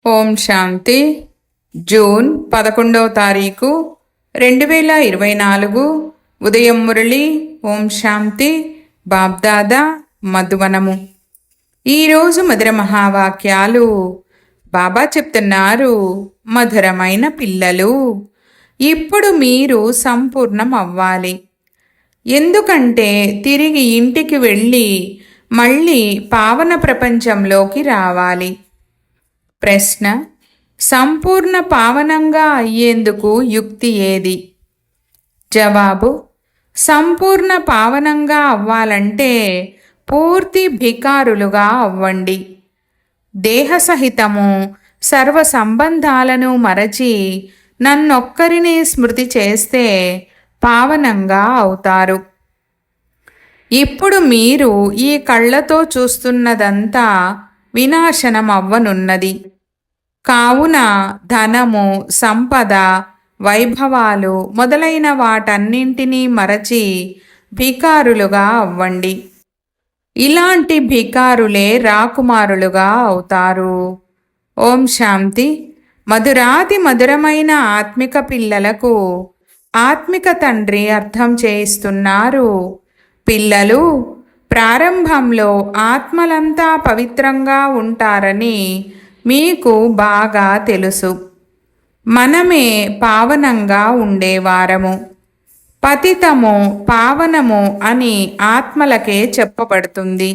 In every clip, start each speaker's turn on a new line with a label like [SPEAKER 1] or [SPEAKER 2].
[SPEAKER 1] ఓం శాంతి. June 11వ తారీఖు 2024 ఉదయం మురళి. ఓం శాంతి. బాబ్దాదా మధువనము. ఈరోజు మధుర మహావాక్యాలు. బాబా చెప్తున్నారు, మధురమైన పిల్లలు, ఇప్పుడు మీరు సంపూర్ణం అవ్వాలి. ఎందుకంటే తిరిగి ఇంటికి వెళ్ళి మళ్ళీ పావన ప్రపంచంలోకి రావాలి. ప్రశ్న: సంపూర్ణ పావనంగా అయ్యేందుకు యుక్తి ఏది? జవాబు: సంపూర్ణ పావనంగా అవ్వాలంటే పూర్తి భికారులుగా అవ్వండి. దేహసహితము సర్వ సంబంధాలను మరచి నన్నొక్కరిని స్మృతి చేస్తే పావనంగా అవుతారు. ఇప్పుడు మీరు ఈ కళ్ళతో చూస్తున్నదంతా వినాశనం అవ్వనున్నది. కావున ధనము, సంపద, వైభవాలు మొదలైన వాటన్నింటినీ మరచి భికారులుగా అవ్వండి. ఇలాంటి భికారులే రాకుమారులుగా అవుతారు. ఓం శాంతి. మధురాతి మధురమైన ఆత్మిక పిల్లలకు ఆత్మిక తండ్రి అర్థం చేయిస్తున్నారు. పిల్లలు, ప్రారంభంలో ఆత్మలంతా పవిత్రంగా ఉంటారని మీకు బాగా తెలుసు. మనమే పావనంగా ఉండేవారము. పతితము పావనము అని ఆత్మలకే చెప్పబడుతుంది,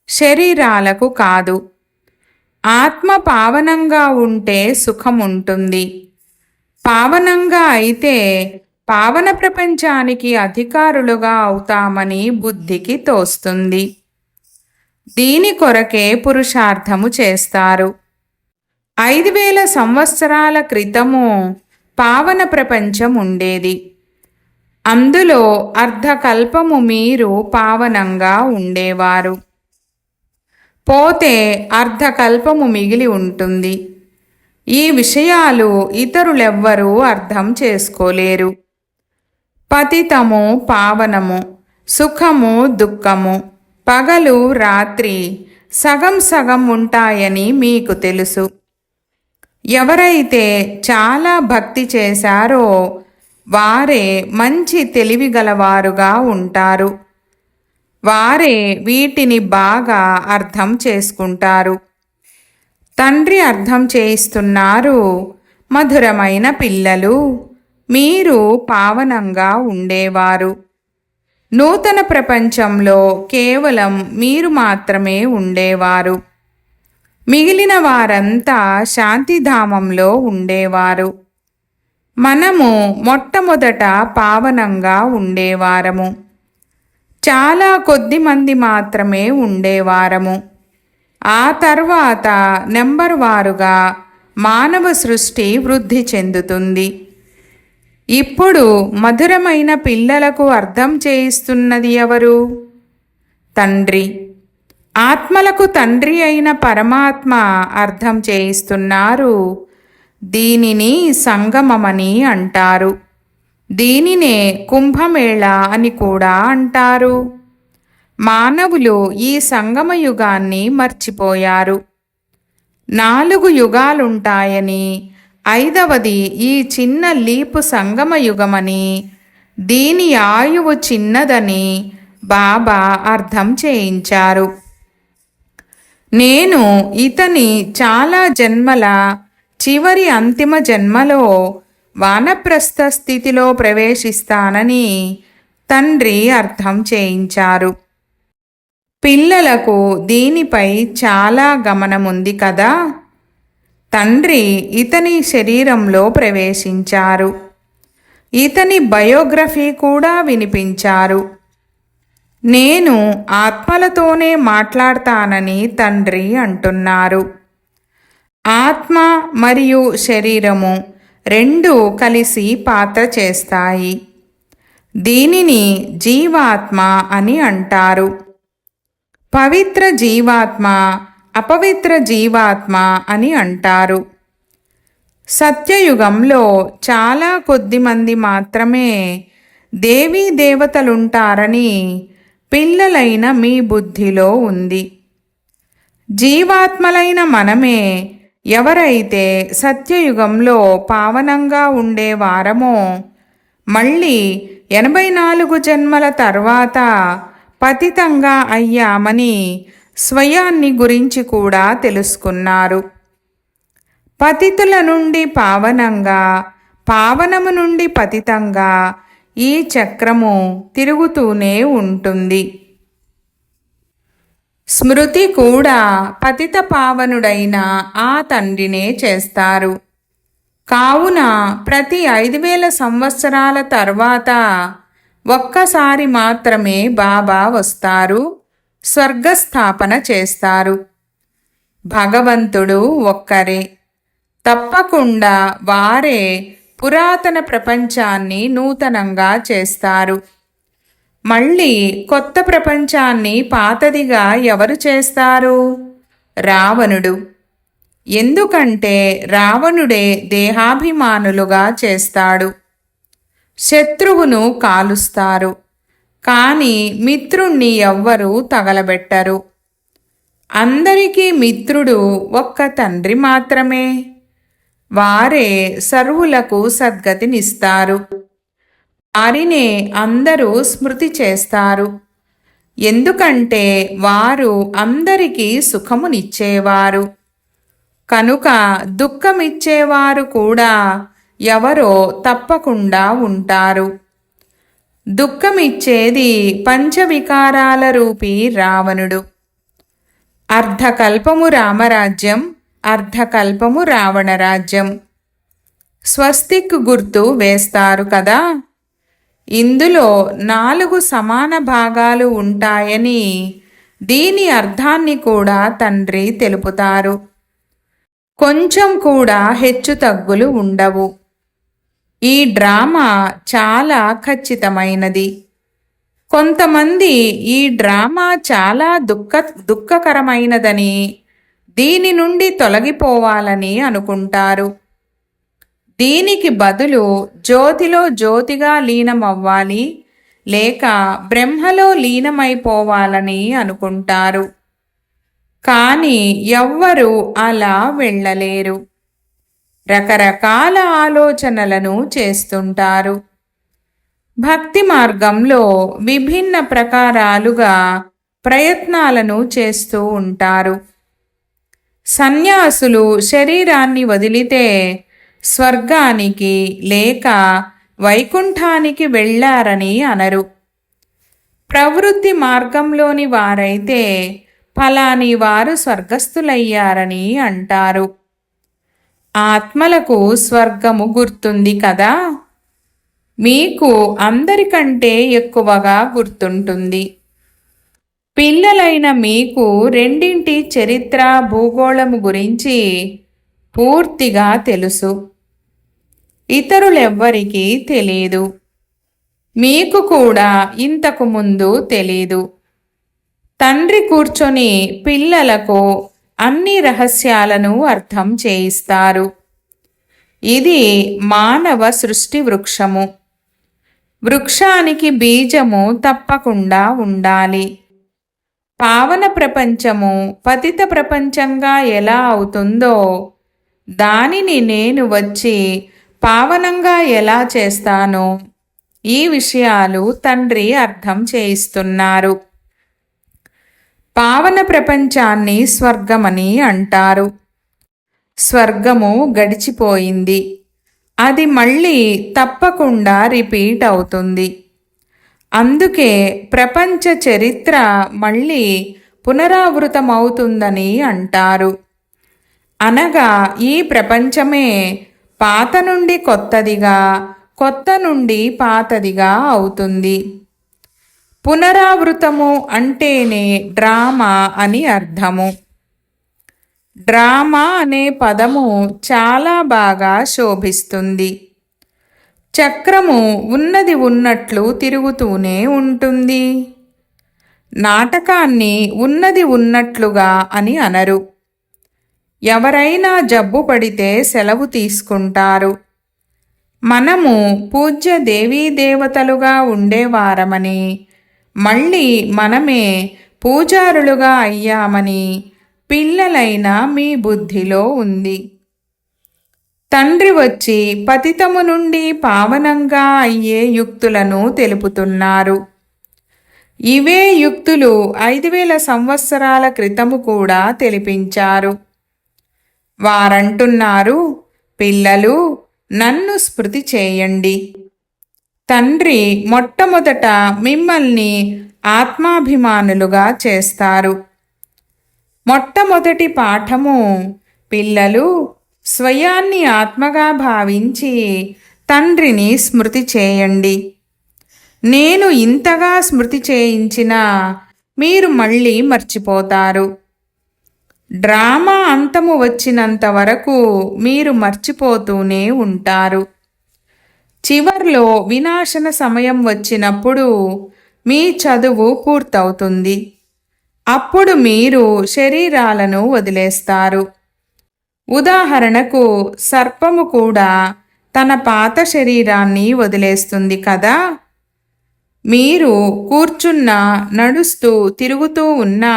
[SPEAKER 1] శరీరాలకు కాదు. ఆత్మ పావనంగా ఉంటే సుఖం ఉంటుంది. పావనంగా అయితే పావన ప్రపంచానికి అధికారులుగా అవుతామని బుద్ధికి తోస్తుంది. దీని కొరకే పురుషార్థము చేస్తారు. 5000 సంవత్సరాల క్రితము పావన ప్రపంచం ఉండేది. అందులో అర్ధకల్పము మీరు పావనంగా ఉండేవారు. పోతే అర్ధకల్పము మిగిలి ఉంటుంది. ఈ విషయాలు ఇతరులెవ్వరూ అర్థం చేసుకోలేరు. పతితము పావనము, సుఖము దుఃఖము, పగలు రాత్రి సగం సగం ఉంటాయని మీకు తెలుసు. ఎవరైతే చాలా భక్తి చేశారో వారే మంచి తెలివిగలవారుగా ఉంటారు. వారే వీటిని బాగా అర్థం చేసుకుంటారు. తండ్రి అర్థం చేయిస్తున్నారు, మధురమైన పిల్లలు, మీరు పావనంగా ఉండేవారు. నూతన ప్రపంచంలో కేవలం మీరు మాత్రమే ఉండేవారు. మిగిలిన వారంతా శాంతిధామంలో ఉండేవారు. మనము మొట్టమొదట పావనంగా ఉండేవారము. చాలా కొద్ది మంది మాత్రమే ఉండేవారము. ఆ తర్వాత నెంబర్ వారుగా మానవ సృష్టి వృద్ధి చెందుతుంది. ఇప్పుడు మధురమైన పిల్లలకు అర్థం చేయిస్తున్నది ఎవరు? తండ్రి. ఆత్మలకు తండ్రి అయిన పరమాత్మ అర్థం చేయిస్తున్నారు. దీనిని సంగమమని అంటారు. దీనినే కుంభమేళా అని కూడా అంటారు. మానవులు ఈ సంగమ యుగాన్ని మర్చిపోయారు. 4 యుగాలుంటాయని, 5వది ఈ చిన్న లీపు సంగమ యుగమని, దీని ఆయువు చిన్నదని బాబా అర్థం చేయించారు. నేను ఇతని చాలా జన్మల చివరి అంతిమ జన్మలో వానప్రస్థ స్థితిలో ప్రవేశిస్తానని తండ్రి అర్థం చేయించారు. పిల్లలకు దీనిపై చాలా గమనముంది కదా. తండ్రి ఇతని శరీరంలో ప్రవేశించారు. ఇతని బయోగ్రఫీ కూడా వినిపించారు. నేను ఆత్మలతోనే మాట్లాడతానని తండ్రి అంటున్నారు. ఆత్మ మరియు శరీరము రెండూ కలిసి పాత్ర చేస్తాయి. దీనిని జీవాత్మ అని అంటారు. పవిత్ర జీవాత్మ, అపవిత్ర జీవాత్మ అని అంటారు. సత్యయుగంలో చాలా కొద్ది మంది మాత్రమే దేవీ దేవతలుంటారని పిల్లలైన మీ బుద్ధిలో ఉంది. జీవాత్మలైన మనమే ఎవరైతే సత్యయుగంలో పావనంగా ఉండేవారమో మళ్ళీ 84 జన్మల తర్వాత పతితంగా అయ్యామని స్వయాన్ని గురించి కూడా తెలుసుకున్నారు. పతితుల నుండి పావనంగా, పావనము నుండి పతితంగా ఈ చక్రము తిరుగుతూనే ఉంటుంది. స్మృతి కూడా పతిత పావనుడైన ఆ తండ్రినే చేస్తారు. కావున ప్రతి 5000 సంవత్సరాల తర్వాత ఒక్కసారి మాత్రమే బాబా వస్తారు, స్వర్గస్థాపన చేస్తారు. భగవంతుడు ఒక్కరే. తప్పకుండా వారే పురాతన ప్రపంచాన్ని నూతనంగా చేస్తారు. మళ్ళీ కొత్త ప్రపంచాన్ని పాతదిగా ఎవరు చేస్తారు? రావణుడు. ఎందుకంటే రావణుడే దేహాభిమానులుగా చేస్తాడు. శత్రువును కాలుస్తారు, కానీ మిత్రుణ్ణి ఎవ్వరూ తగలబెట్టరు. అందరికీ మిత్రుడు ఒక్క తండ్రి మాత్రమే. వారే సర్వులకు సద్గతినిస్తారు. వారినే అందరూ స్మృతి చేస్తారు. ఎందుకంటే వారు అందరికీ సుఖమునిచ్చేవారు. కనుక దుఃఖమిచ్చేవారు కూడా ఎవరో తప్పకుండా ఉంటారు. దుఃఖమిచ్చేది పంచవికారాల రూపీ రావణుడు. అర్ధకల్పము రామరాజ్యం, అర్ధకల్పము రావణరాజ్యం. స్వస్తిక్ గుర్తు వేస్తారు కదా. ఇందులో 4 సమాన భాగాలు ఉంటాయని దీని అర్థాన్ని కూడా తండ్రి తెలుపుతారు. కొంచెం కూడా హెచ్చుతగ్గులు ఉండవు. ఈ డ్రామా చాలా ఖచ్చితమైనది. కొంతమంది ఈ డ్రామా చాలా దుఃఖకరమైనదని, దీని నుండి తొలగిపోవాలని అనుకుంటారు. దీనికి బదులు జ్యోతిలో జ్యోతిగా లీనమవ్వాలి, లేక బ్రహ్మలో లీనమైపోవాలని అనుకుంటారు. కానీ ఎవ్వరూ అలా వెళ్ళలేరు. రకరకాల ఆలోచనలను చేస్తుంటారు. భక్తి మార్గంలో విభిన్న ప్రకారాలుగా ప్రయత్నాలను చేస్తూ ఉంటారు. సన్యాసులు శరీరాన్ని వదిలితే స్వర్గానికి లేక వైకుంఠానికి వెళ్ళారని అనరు. ప్రవృత్తి మార్గంలోని వారైతే ఫలాని వారు స్వర్గస్థులయ్యారని అంటారు. ఆత్మలకు స్వర్గము గుర్తుంది కదా. మీకు అందరికంటే ఎక్కువగా గుర్తుంటుంది. పిల్లలైన మీకు రెండింటి చరిత్ర, భూగోళము గురించి పూర్తిగా తెలుసు. ఇతరులెవ్వరికీ తెలీదు. మీకు కూడా ఇంతకు ముందు తెలీదు. తండ్రి కూర్చొని పిల్లలకు అన్ని రహస్యాలను అర్థం చేయిస్తారు. ఇది మానవ సృష్టి వృక్షము. వృక్షానికి బీజము తప్పకుండా ఉండాలి. పావన ప్రపంచము పతిత ప్రపంచంగా ఎలా అవుతుందో దానిని నేను వచ్చి పావనంగా ఎలా చేస్తానో ఈ విషయాలు తండ్రి అర్థం చేయిస్తున్నారు. పావన ప్రపంచాన్ని స్వర్గమని అంటారు. స్వర్గము గడిచిపోయింది. అది మళ్ళీ తప్పకుండా రిపీట్ అవుతుంది. అందుకే ప్రపంచ చరిత్ర మళ్ళీ పునరావృతమవుతుందని అంటారు. అనగా ఈ ప్రపంచమే పాత నుండి కొత్తదిగా, కొత్త నుండి పాతదిగా అవుతుంది. పునరావృతము అంటేనే డ్రామా అని అర్థము. డ్రామా అనే పదము చాలా బాగా శోభిస్తుంది. చక్రము ఉన్నది ఉన్నట్లు తిరుగుతూనే ఉంటుంది. నాటకాన్ని ఉన్నది ఉన్నట్లుగా అని అనరు. ఎవరైనా జబ్బు పడితే సెలవు తీసుకుంటారు. మనము పూజ్య దేవీ దేవతలుగా ఉండేవారమని, మళ్ళీ మనమే పూజారులుగా అయ్యామని పిల్లలైన మీ బుద్ధిలో ఉంది. తండ్రి వచ్చి పతితము నుండి పావనంగా అయ్యే యుక్తులను తెలుపుతున్నారు. ఇవే యుక్తులు 5000 సంవత్సరాల క్రితము కూడా తెలిపించారు. వారంటున్నారు, పిల్లలు నన్ను స్మృతి చేయండి. తండ్రి మొట్టమొదట మిమ్మల్ని ఆత్మాభిమానులుగా చేస్తారు. మొట్టమొదటి పాఠము, పిల్లలు స్వయాన్ని ఆత్మగా భావించి తండ్రిని స్మృతి చేయండి. నేను ఇంతగా స్మృతి చేయించినా మీరు మళ్ళీ మర్చిపోతారు. డ్రామా అంతము వచ్చినంత వరకు మీరు మర్చిపోతూనే ఉంటారు. చివర్లో వినాశన సమయం వచ్చినప్పుడు మీ చదువు పూర్తవుతుంది. అప్పుడు మీరు శరీరాలను వదిలేస్తారు. ఉదాహరణకు సర్పము కూడా తన పాత శరీరాన్ని వదిలేస్తుంది కదా. మీరు కూర్చున్నా, నడుస్తూ, తిరుగుతూ ఉన్నా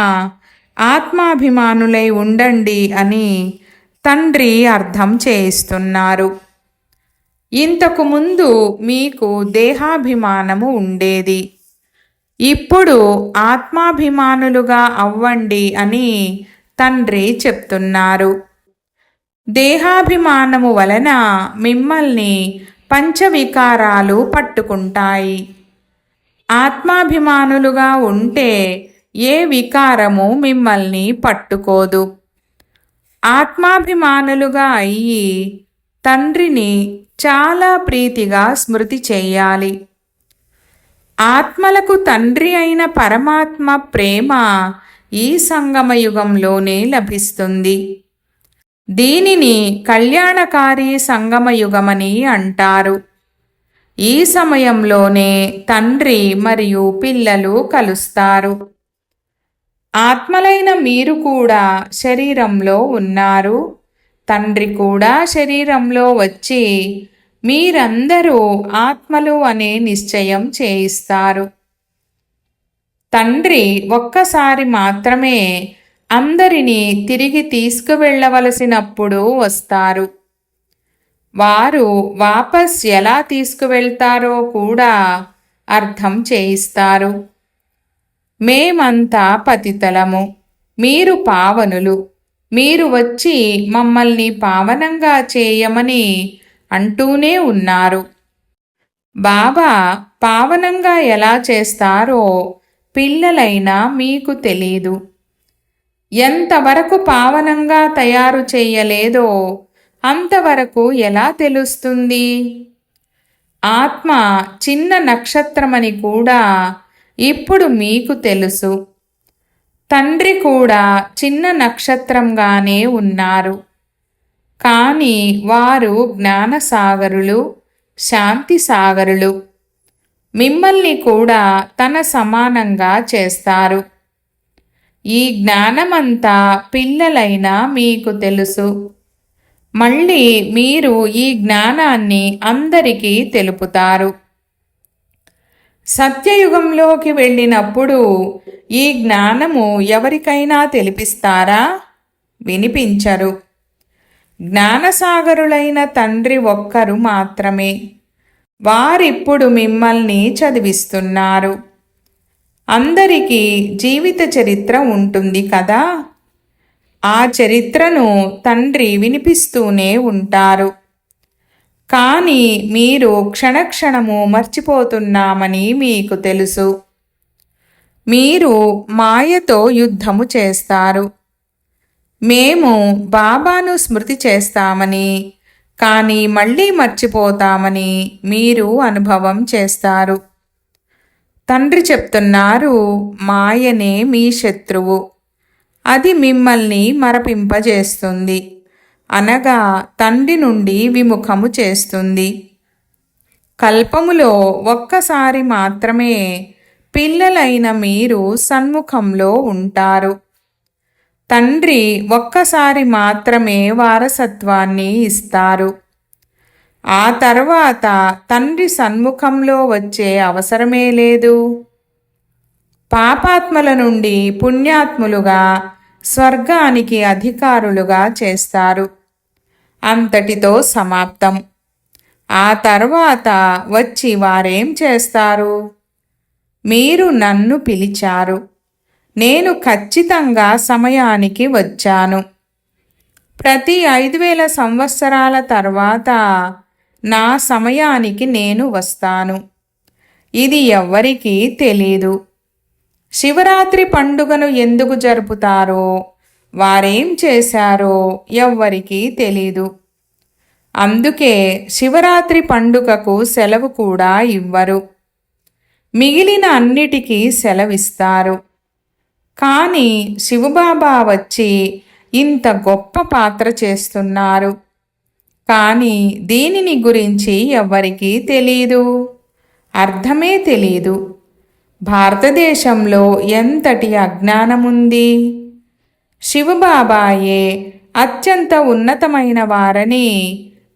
[SPEAKER 1] ఆత్మాభిమానులై ఉండండి అని తండ్రి అర్థం చేయిస్తున్నారు. ఇంతకు ముందు మీకు దేహాభిమానము ఉండేది. ఇప్పుడు ఆత్మాభిమానులుగా అవ్వండి అని తండ్రి చెప్తున్నారు. దేహాభిమానము వలన మిమ్మల్ని పంచవికారాలు పట్టుకుంటాయి. ఆత్మాభిమానులుగా ఉంటే ఏ వికారము మిమ్మల్ని పట్టుకోదు. ఆత్మాభిమానులుగా అయ్యి తండ్రిని చాలా ప్రీతిగా స్మృతి చేయాలి. ఆత్మలకు తండ్రి అయిన పరమాత్మ ప్రేమ ఈ సంగమయుగంలోనే లభిస్తుంది. దీనిని కళ్యాణకారి సంగమయుగమని అంటారు. ఈ సమయంలోనే తండ్రి మరియు పిల్లలు కలుస్తారు. ఆత్మలైన మీరు కూడా శరీరంలో ఉన్నారు. తండ్రి కూడా శరీరంలో వచ్చి మీరందరూ ఆత్మలు అనే నిశ్చయం చేయిస్తారు. తండ్రి ఒక్కసారి మాత్రమే అందరినీ తిరిగి తీసుకువెళ్ళవలసినప్పుడు వస్తారు. వారు వాపస్ ఎలా తీసుకువెళ్తారో కూడా అర్థం చేయిస్తారు. మేమంతా పతితలము, మీరు పావనులు. మీరు వచ్చి మమ్మల్ని పావనంగా చేయమని అంటూనే ఉన్నారు. బాబా పావనంగా ఎలా చేస్తారో పిల్లలైనా మీకు తెలీదు. ఎంతవరకు పావనంగా తయారు చేయలేదో అంతవరకు ఎలా తెలుస్తుంది? ఆత్మ చిన్న నక్షత్రమని కూడా ఇప్పుడు మీకు తెలుసు. తండ్రి కూడా చిన్న నక్షత్రంగానే ఉన్నారు. కానీ వారు జ్ఞానసాగరులు, శాంతి సాగరులు. మిమ్మల్ని కూడా తన సమానంగా చేస్తారు. ఈ జ్ఞానమంతా పిల్లలైనా మీకు తెలుసు. మళ్ళీ మీరు ఈ జ్ఞానాన్ని అందరికీ తెలుపుతారు. సత్యయుగంలోకి వెళ్ళినప్పుడు ఈ జ్ఞానము ఎవరికైనా తెలిపిస్తారా? వినిపించరు. జ్ఞానసాగరులైన తండ్రి ఒక్కరు మాత్రమే. వారిప్పుడు మిమ్మల్ని చదివిస్తున్నారు. అందరికీ జీవిత చరిత్ర ఉంటుంది కదా. ఆ చరిత్రను తండ్రి వినిపిస్తూనే ఉంటారు. కానీ మీరు క్షణక్షణము మర్చిపోతున్నామని మీకు తెలుసు. మీరు మాయతో యుద్ధము చేస్తారు. మేము బాబాను స్మృతి చేస్తామని, కానీ మళ్ళీ మర్చిపోతామని మీరు అనుభవం చేస్తారు. తండ్రి చెప్తున్నారు, మాయనే మీ శత్రువు. అది మిమ్మల్ని మరపింపజేస్తుంది, అనగా తండ్రి నుండి విముఖము చేస్తుంది. కల్పములో ఒక్కసారి మాత్రమే పిల్లలైన మీరు సన్ముఖంలో ఉంటారు. తండ్రి ఒక్కసారి మాత్రమే వారసత్వాన్ని ఇస్తారు. ఆ తర్వాత తండ్రి సన్ముఖంలో వచ్చే అవసరమే లేదు. పాపాత్మల నుండి పుణ్యాత్ములుగా స్వర్గానికి అధికారులుగా చేస్తారు. అంతటితో సమాప్తం. ఆ తర్వాత వచ్చి వారేం చేస్తారు? మీరు నన్ను పిలిచారు, నేను ఖచ్చితంగా సమయానికి వచ్చాను. ప్రతి 5000 సంవత్సరాల తర్వాత నా సమయానికి నేను వస్తాను. ఇది ఎవ్వరికీ తెలీదు. శివరాత్రి పండుగను ఎందుకు జరుపుతారో, వారేం చేశారో ఎవ్వరికీ తెలీదు. అందుకే శివరాత్రి పండుగకు సెలవు కూడా ఇవ్వరు. మిగిలిన అన్నిటికీ సెలవిస్తారు. కానీ శివబాబా వచ్చి ఇంత గొప్ప పాత్ర చేస్తున్నారు. కానీ దీనిని గురించి ఎవ్వరికీ తెలీదు, అర్థమే తెలీదు. భారతదేశంలో ఎంతటి అజ్ఞానముంది. శివబాబాయే అత్యంత ఉన్నతమైన వారని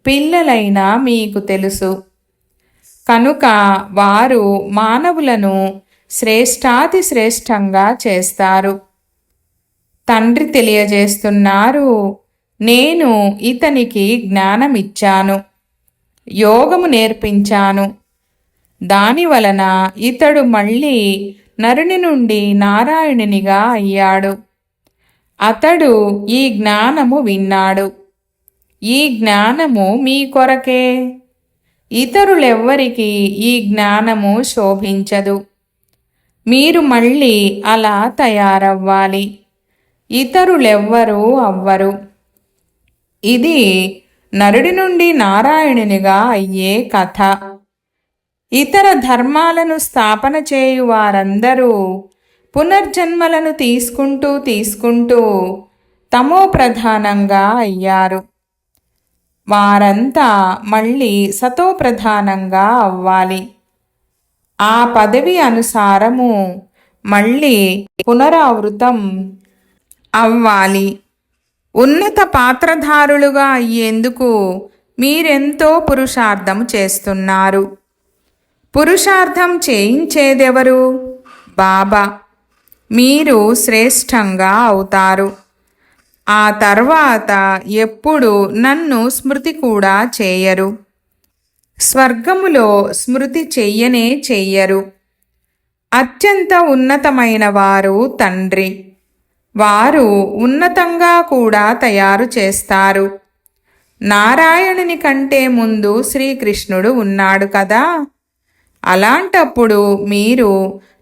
[SPEAKER 1] పిల్లలైనా మీకు తెలుసు. కనుక వారు మానవులను శ్రేష్టాతి శ్రేష్టంగా చేస్తారు. తండ్రి తెలియజేస్తున్నారు, నేను ఇతనికి జ్ఞానమిచ్చాను, యోగము నేర్పించాను. దానివలన ఇతడు మళ్ళీ నరుని నుండి నారాయణునిగా అయ్యాడు. అతడు ఈ జ్ఞానము విన్నాడు. ఈ జ్ఞానము మీ కొరకే. ఇతరులెవ్వరికీ ఈ జ్ఞానము శోభించదు. మీరు మళ్ళీ అలా తయారవ్వాలి. ఇతరులెవ్వరూ అవ్వరు. ఇది నరుడి నుండి నారాయణునిగా అయ్యే కథ. ఇతర ధర్మాలను స్థాపన చేయు వారందరూ పునర్జన్మలను తీసుకుంటూ తమో ప్రధానంగా అయ్యారు. వారంతా మళ్ళీ సతోప్రధానంగా అవ్వాలి. ఆ పదవి అనుసారము మళ్ళీ పునరావృతం అవ్వాలి. ఉన్నత పాత్రధారులుగా అయ్యేందుకు మీరెంతో పురుషార్థం చేస్తున్నారు. పురుషార్థం చేయించేదెవరు? బాబా. మీరు శ్రేష్టంగా అవుతారు. ఆ తర్వాత ఎప్పుడు నన్ను స్మృతి కూడా చేయరు. స్వర్గములో స్మృతి చెయ్యరు. అత్యంత ఉన్నతమైన వారు తండ్రి. వారు ఉన్నతంగా కూడా తయారు చేస్తారు. నారాయణుని కంటే ముందు శ్రీకృష్ణుడు ఉన్నాడు కదా. అలాంటప్పుడు మీరు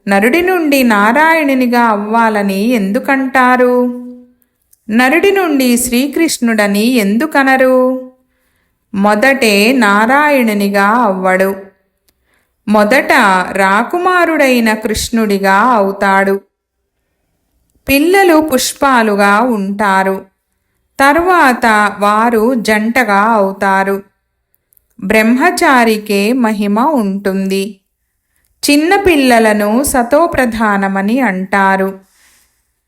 [SPEAKER 1] నరుడి నుండి నారాయణునిగా అవ్వాలని ఎందుకంటారు? నరుడి నుండి శ్రీకృష్ణుడని ఎందుకనరు? మొదటే నారాయణునిగా అవ్వడు. మొదట రాకుమారుడైన కృష్ణుడిగా అవుతాడు. పిల్లలు పుష్పాలుగా ఉంటారు. తరువాత వారు జంటగా అవుతారు. బ్రహ్మచారికే మహిమ ఉంటుంది. చిన్నపిల్లలను సతోప్రధానమని అంటారు.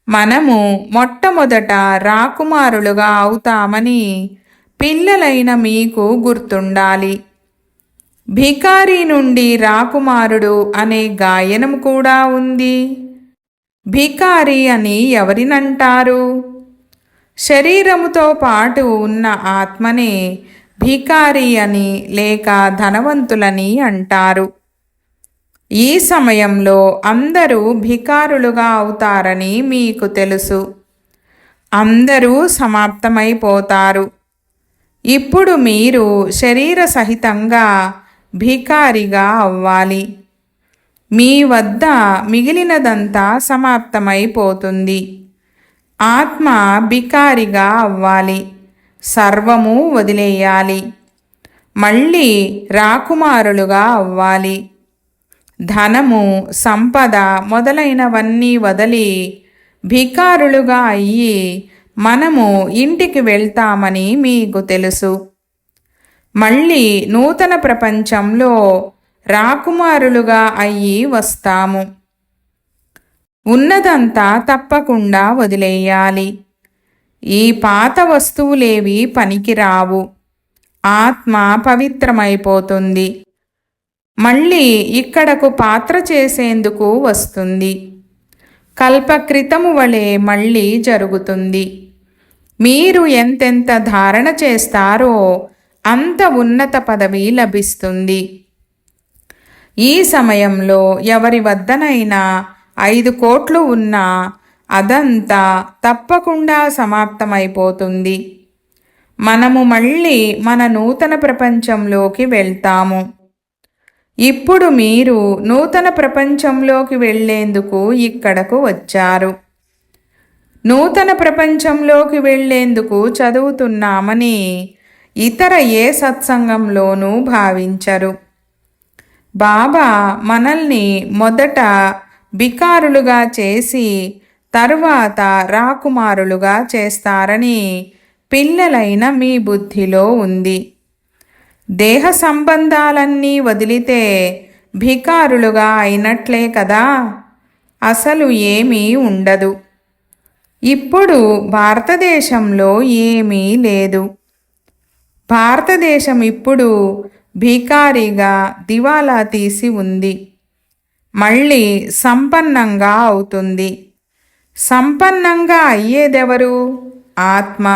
[SPEAKER 1] మనము మొట్టమొదట రాకుమారులుగా అవుతామని పిల్లలైన మీకు గుర్తుండాలి. భికారి నుండి రాకుమారుడు అనే గాయనం కూడా ఉంది. భికారి అని ఎవరినంటారు? శరీరముతో పాటు ఉన్న ఆత్మనే భికారి అని లేక ధనవంతులని అంటారు. ఈ సమయంలో అందరూ భికారులుగా అవుతారని మీకు తెలుసు. అందరూ సమాప్తమైపోతారు. ఇప్పుడు మీరు శరీర సహితంగా భికారిగా అవ్వాలి. మీ వద్ద మిగిలినదంతా సమాప్తమైపోతుంది. ఆత్మ భికారిగా అవ్వాలి. సర్వము వదిలేయాలి. మళ్ళీ రాకుమారులుగా అవ్వాలి. ధనము, సంపద మొదలైనవన్నీ వదిలి భికారులుగా అయ్యి మనము ఇంటికి వెళ్తామని మీకు తెలుసు. మళ్ళీ నూతన ప్రపంచంలో రాకుమారులుగా అయ్యి వస్తాము. ఉన్నదంతా తప్పకుండా వదిలేయాలి. ఈ పాత వస్తువులేవి పనికిరావు. ఆత్మ పవిత్రమైపోతుంది. మళ్ళీ ఇక్కడకు పాత్ర చేసేందుకు వస్తుంది. కల్పకృతము వలె మళ్ళీ జరుగుతుంది. మీరు ఎంతెంత ధారణ చేస్తారో అంత ఉన్నత పదవి లభిస్తుంది. ఈ సమయంలో ఎవరి వద్దనైనా 5 కోట్లు ఉన్నా అదంతా తప్పకుండా సమాప్తమైపోతుంది. మనము మళ్ళీ మన నూతన ప్రపంచంలోకి వెళ్తాము. ఇప్పుడు మీరు నూతన ప్రపంచంలోకి వెళ్ళేందుకు ఇక్కడకు వచ్చారు. నూతన ప్రపంచంలోకి వెళ్ళేందుకు చదువుతున్నామని ఇతర ఏ సత్సంగంలోనూ భావించరు. బాబా మనల్ని మొదట బికారులుగా చేసి తరువాత రాకుమారులుగా చేస్తారని పిల్లలైన మీ బుద్ధిలో ఉంది. దేహ సంబంధాలన్నీ వదిలితే భికారులుగా అయినట్లే కదా. అసలు ఏమీ ఉండదు. ఇప్పుడు భారతదేశంలో ఏమీ లేదు. భారతదేశం ఇప్పుడు భికారిగా దివాలా తీసి ఉంది. మళ్ళీ సంపన్నంగా అవుతుంది. సంపన్నంగా అయ్యేదెవరు? ఆత్మ.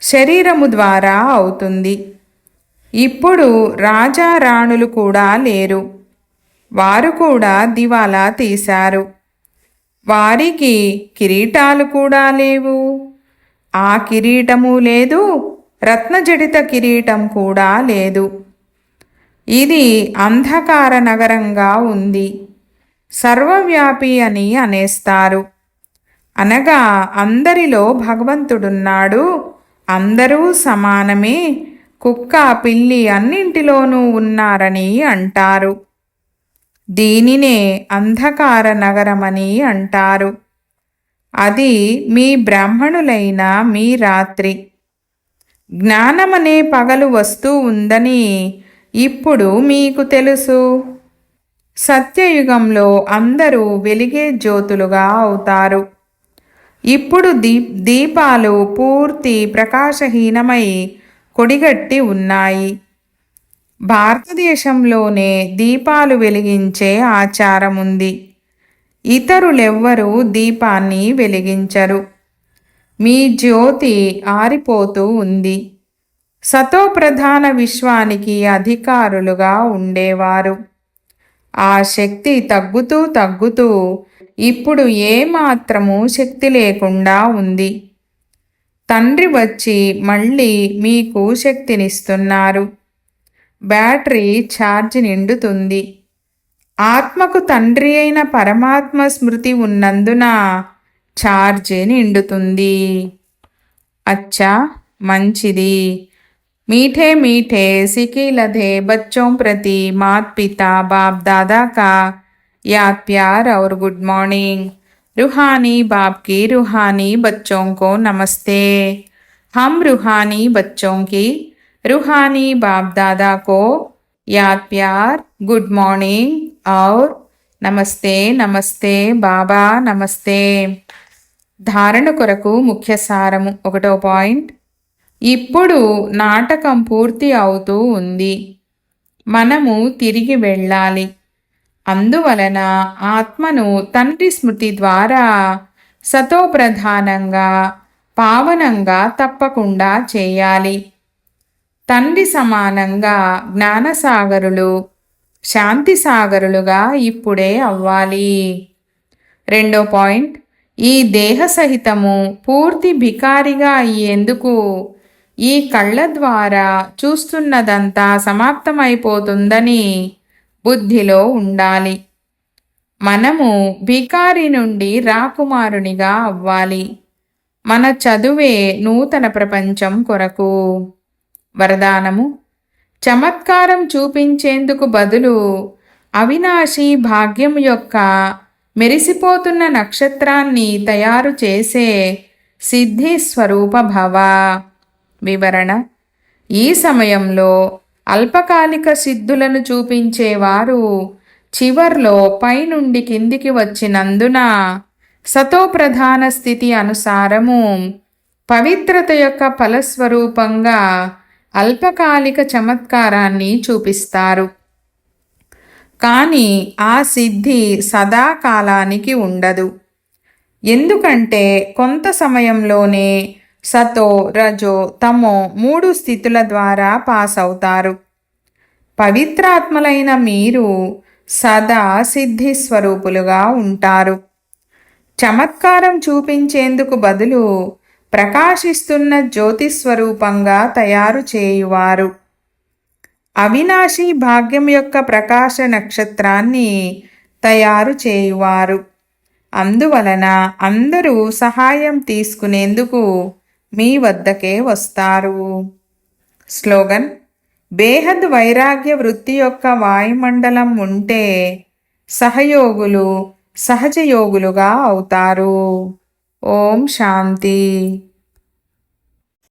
[SPEAKER 1] శరీరము ద్వారా అవుతుంది. ఇప్పుడు రాజా రాణులు కూడా లేరు. వారు కూడా దివాలా తీశారు. వారికి కిరీటాలు కూడా లేవు. ఆ కిరీటము లేదు, రత్నజడిత కిరీటం కూడా లేదు. ఇది అంధకార నగరంగా ఉంది. సర్వవ్యాపి అని అనేస్తారు. అనగా అందరిలో భగవంతుడున్నాడు. అందరూ సమానమే. కుక్క పిల్లి అన్నింటిలోనూ ఉన్నారని అంటారు. దీనినే అంధకార నగరమని అంటారు. అది మీ బ్రాహ్మణులైన మీ రాత్రి. జ్ఞానమనే పగలు వస్తూ ఉందని ఇప్పుడు మీకు తెలుసు. సత్యయుగంలో అందరూ వెలిగే జ్యోతులుగా అవుతారు. ఇప్పుడు దీపాలు పూర్తి ప్రకాశహీనమై కొడిగట్టి ఉన్నాయి. భారతదేశంలోనే దీపాలు వెలిగించే ఆచారం ఉంది. ఇతరులెవ్వరూ దీపాన్ని వెలిగించరు. మీ జ్యోతి ఆరిపోతూ ఉంది. సతోప్రధాన విశ్వానికి అధికారులుగా ఉండేవారు. ఆ శక్తి తగ్గుతూ తగ్గుతూ ఇప్పుడు ఏమాత్రము శక్తి లేకుండా ఉంది. తండ్రి వచ్చి మళ్ళీ మీకు శక్తినిస్తున్నారు. బ్యాటరీ ఛార్జ్ నిండుతుంది. ఆత్మకు తండ్రి అయిన పరమాత్మ స్మృతి ఉన్నందున ఛార్జ్ నిండుతుంది. అచ్చా, మంచిది. मीठे मीठे सिके लधे बच्चों प्रति मात पिता बाप दादा का याद प्यार और गुड मॉर्निंग। रूहानी बाप की रूहानी बच्चों को नमस्ते। हम रूहानी बच्चों की रूहानी बाप दादा को याद प्यार, गुड मॉर्निंग और नमस्ते नमस्ते बाबा नमस्ते। धारण కొరకు ముఖ్య సారము 1వ పాయింట్. ఇప్పుడు నాటకం పూర్తి అవుతూ ఉంది. మనము తిరిగి వెళ్ళాలి. అందువలన ఆత్మను తండ్రి స్మృతి ద్వారా సతోప్రధానంగా పావనంగా తప్పకుండా చేయాలి. తండ్రి సమానంగా జ్ఞానసాగరులు, శాంతి సాగరులుగా ఇప్పుడే అవ్వాలి. 2వ పాయింట్. ఈ దేహ సహితము పూర్తి భికారిగా అయ్యేందుకు ఈ కళ్ళ ద్వారా చూస్తున్నదంతా సమాప్తమైపోతుందని బుద్ధిలో ఉండాలి. మనము భికారి నుండి రాకుమారునిగా అవ్వాలి. మన చదువే నూతన ప్రపంచం కొరకు. వరదానము. చమత్కారం చూపించేందుకు బదులు అవినాశి భాగ్యం యొక్క మెరిసిపోతున్న నక్షత్రాన్ని తయారు చేసే సిద్ధి స్వరూప భవ. వివరణ. ఈ సమయంలో అల్పకాలిక సిద్ధులను చూపించేవారు చివర్లో పైనుండి కిందికి వచ్చినందున సతోప్రధాన స్థితి అనుసారము పవిత్రత యొక్క ఫలస్వరూపంగా అల్పకాలిక చమత్కారాన్ని చూపిస్తారు. కానీ ఆ సిద్ధి సదాకాలానికి ఉండదు. ఎందుకంటే కొంత సమయంలోనే సతో రజో తమో 3 స్థితుల ద్వారా పాస్ అవుతారు. పవిత్రాత్మలైన మీరు సదా సిద్ధి స్వరూపులుగా ఉంటారు. చమత్కారం చూపించేందుకు బదులు ప్రకాశిస్తున్న జ్యోతిస్వరూపంగా తయారు చేయువారు. అవినాశి భాగ్యం యొక్క ప్రకాశ నక్షత్రాన్ని తయారు చేయువారు. అందువలన అందరూ సహాయం తీసుకునేందుకు మీ వద్దకే వస్తారు. స్లోగన్: బేహద్ వైరాగ్య వృత్తి యొక్క వాయుమండలం ఉంటే సహయోగులు సహజయోగులుగా అవుతారు. ఓం శాంతి.